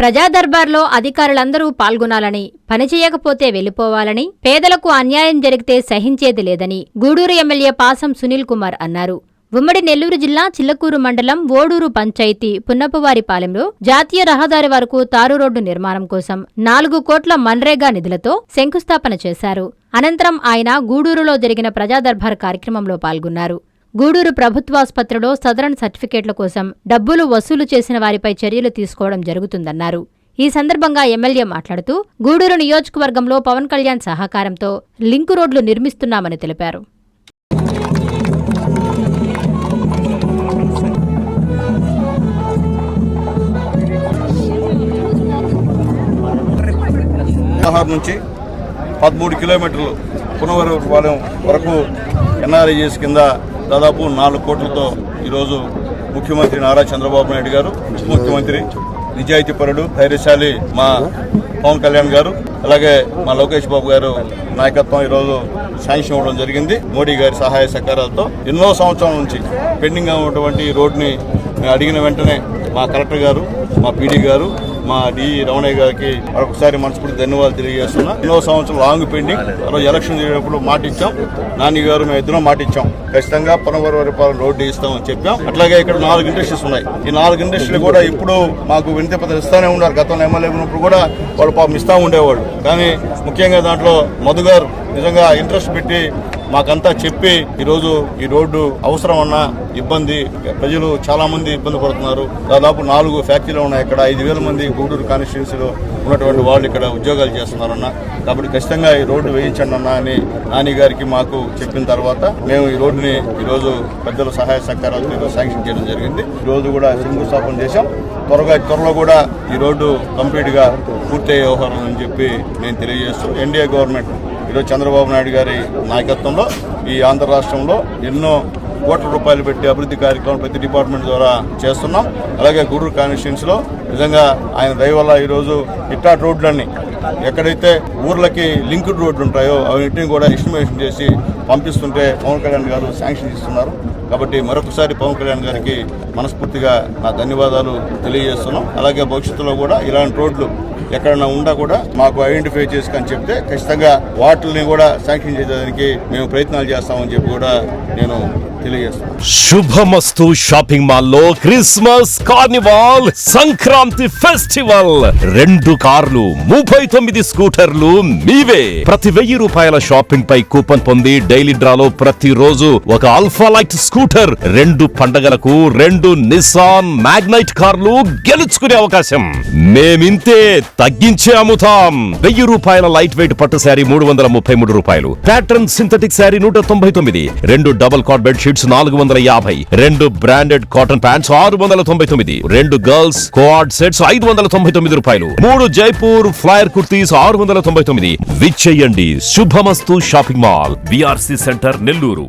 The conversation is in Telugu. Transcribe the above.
ప్రజా దర్బార్లో అధికారులందరూ పాల్గొనాలని, పనిచేయకపోతే వెళ్లిపోవాలని, పేదలకు అన్యాయం జరిగితే సహించేది లేదని గూడూరు ఎమ్మెల్యే పాసం సునీల్ కుమార్ అన్నారు. ఉమ్మడి నెల్లూరు జిల్లా చిల్లకూరు మండలం ఓడూరు పంచాయతీ పున్నప్పవారిపాలెంలో జాతీయ రహదారి వరకు తారు రోడ్డు నిర్మాణం కోసం 4 కోట్ల మన్రేగా నిధులతో శంకుస్థాపన చేశారు. అనంతరం ఆయన గూడూరులో జరిగిన ప్రజాదర్బార్ కార్యక్రమంలో పాల్గొన్నారు. గూడూరు ప్రభుత్వాసుపత్రిలో సదరన్ సర్టిఫికేట్ల కోసం డబ్బులు వసూలు చేసిన వారిపై చర్యలు తీసుకోవడం జరుగుతుందన్నారు. ఈ సందర్భంగా ఎమ్మెల్యే మాట్లాడుతూ గూడూరు నియోజకవర్గంలో పవన్ కళ్యాణ్ సహకారంతో లింకు రోడ్లు నిర్మిస్తున్నామని తెలిపారు. నుంచి 13 కిలోమీటర్లు పునవరపాలెం వరకు ఎన్ఆర్ఐజెస్ కింద దాదాపు 4 కోట్లతో ఈరోజు ముఖ్యమంత్రి నారా చంద్రబాబు నాయుడు గారు, ముఖ్యమంత్రి నిజాయితీపరుడు ధైర్యశాలి మా పవన్ కళ్యాణ్ గారు, అలాగే మా లోకేష్ బాబు గారు నాయకత్వం ఈరోజు శాంక్షన్ ఇవ్వడం జరిగింది. మోడీ గారి సహాయ సహకారాలతో ఎన్నో సంవత్సరాల నుంచి పెండింగ్ ఉన్నటువంటి ఈ రోడ్ని అడిగిన వెంటనే మా కలెక్టర్ గారు, మా పీడీ గారు, మా డిఈ రమణయ్య గారికి మరొకసారి మనస్ఫూర్తి ధన్యవాదాలు తెలియజేస్తున్నా. ఎన్నో సంవత్సరం లాంగ్ పెండింగ్. ఎలక్షన్ జరిగినప్పుడు మాట ఇచ్చాం, నాని గారు మేము ఇద్దరం మాట ఇచ్చాం, ఖచ్చితంగా పునవరపాలెం రోడ్డు ఇస్తామని చెప్పాం. అట్లాగే ఇక్కడ 4 ఇండస్ట్రీస్ ఉన్నాయి. ఈ 4 ఇండస్ట్రీలు కూడా ఇప్పుడు మాకు వినతి పత్రం ఇస్తానే ఉన్నారు. గతంలో ఎమ్మెల్యే ఉన్నప్పుడు కూడా వాళ్ళు పాపం ఇస్తా ఉండేవాళ్ళు. కానీ ముఖ్యంగా దాంట్లో మధు గారు నిజంగా ఇంట్రెస్ట్ పెట్టి మాకంతా చెప్పి ఈరోజు ఈ రోడ్డు అవసరం అన్న ఇబ్బంది, ప్రజలు చాలా మంది ఇబ్బంది పడుతున్నారు. దాదాపు 4 ఫ్యాక్టరీలు ఉన్నాయి. ఇక్కడ 5,000 మంది గూడూరు కాన్స్టిట్యున్సీలో ఉన్నటువంటి వాళ్ళు ఇక్కడ ఉద్యోగాలు చేస్తున్నారన్న. కాబట్టి ఖచ్చితంగా ఈ రోడ్డు వేయించండి అన్న అని నాని గారికి మాకు చెప్పిన తర్వాత మేము ఈ రోడ్డుని ఈరోజు పెద్దల సహాయ సహకారాలతో శాంక్షన్ చేయడం జరిగింది. ఈ రోజు కూడా శంకుస్థాపన చేశాం. త్వరలో కూడా ఈ రోడ్డు కంప్లీట్ గా పూర్తయ్యే వ్యవహారం అని చెప్పి నేను తెలియజేస్తూ, ఎన్డీఏ గవర్నమెంట్ ఈరోజు చంద్రబాబు నాయుడు గారి నాయకత్వంలో ఈ ఆంధ్ర రాష్ట్రంలో ఎన్నో కోట్ల రూపాయలు పెట్టి అభివృద్ధి కార్యక్రమాలు ప్రతి డిపార్ట్మెంట్ ద్వారా చేస్తున్నాం. అలాగే గూడూరు కాన్స్టిట్యున్సీలో నిజంగా ఆయన దయ వల్ల ఈరోజు ఇట్టాట్ రోడ్లన్నీ ఎక్కడైతే ఊర్లకి లింక్డ్ రోడ్లు ఉంటాయో అవన్నింటినీ కూడా ఎస్టిమేషన్ చేసి పంపిస్తుంటే పవన్ కళ్యాణ్ గారు శాంక్షన్ ఇస్తున్నారు. కాబట్టి మరొకసారి పవన్ కళ్యాణ్ గారికి మనస్ఫూర్తిగా నా ధన్యవాదాలు తెలియజేస్తున్నాం. అలాగే భవిష్యత్తులో కూడా ఇలాంటి రోడ్లు ఎక్కడన్నా ఉండా కూడా మాకు ఐడెంటిఫై చేసుకొని చెప్తే ఖచ్చితంగా వాటిని కూడా శాంక్షన్ చేయడానికి మేము ప్రయత్నాలు చేస్తామని చెప్పి కూడా నేను తెలియజేస్తాను. శుభమస్తు షాపింగ్ మాల్ లో క్రిస్మస్ కార్నివాల్ సంక్రాంతి ఫెస్టివల్ 2 కార్లు 39 స్కూటర్లు మీవే. ప్రతి 1000 రూపాయల షాపింగ్ పై కూపన్ పొంది డైలీ డ్రాలో ప్రతిరోజు ఒక ఆల్ఫా లైట్ స్కూటర్, 2 పండగలకు 2 నిస్సాన్ మ్యాగ్నైట్ కార్లు గెలుచుకునే అవకాశం. మేమింతే తగ్గించే అమ్ముతాం. 1000 రూపాయల లైట్ వెయిట్ పట్టు శారీ 333 రూపాయలు, pattern synthetic sari 199, 2 double cot bed sheets 450, 2 branded cotton pants 699, 2 girls coord sets 599 రూపాయలు, 3 జైపూర్ ఫ్లైర్ కుర్తీస్ 699. విచ్చేయండి. Shubhamastu shopping mall, VRC centre, Nellore.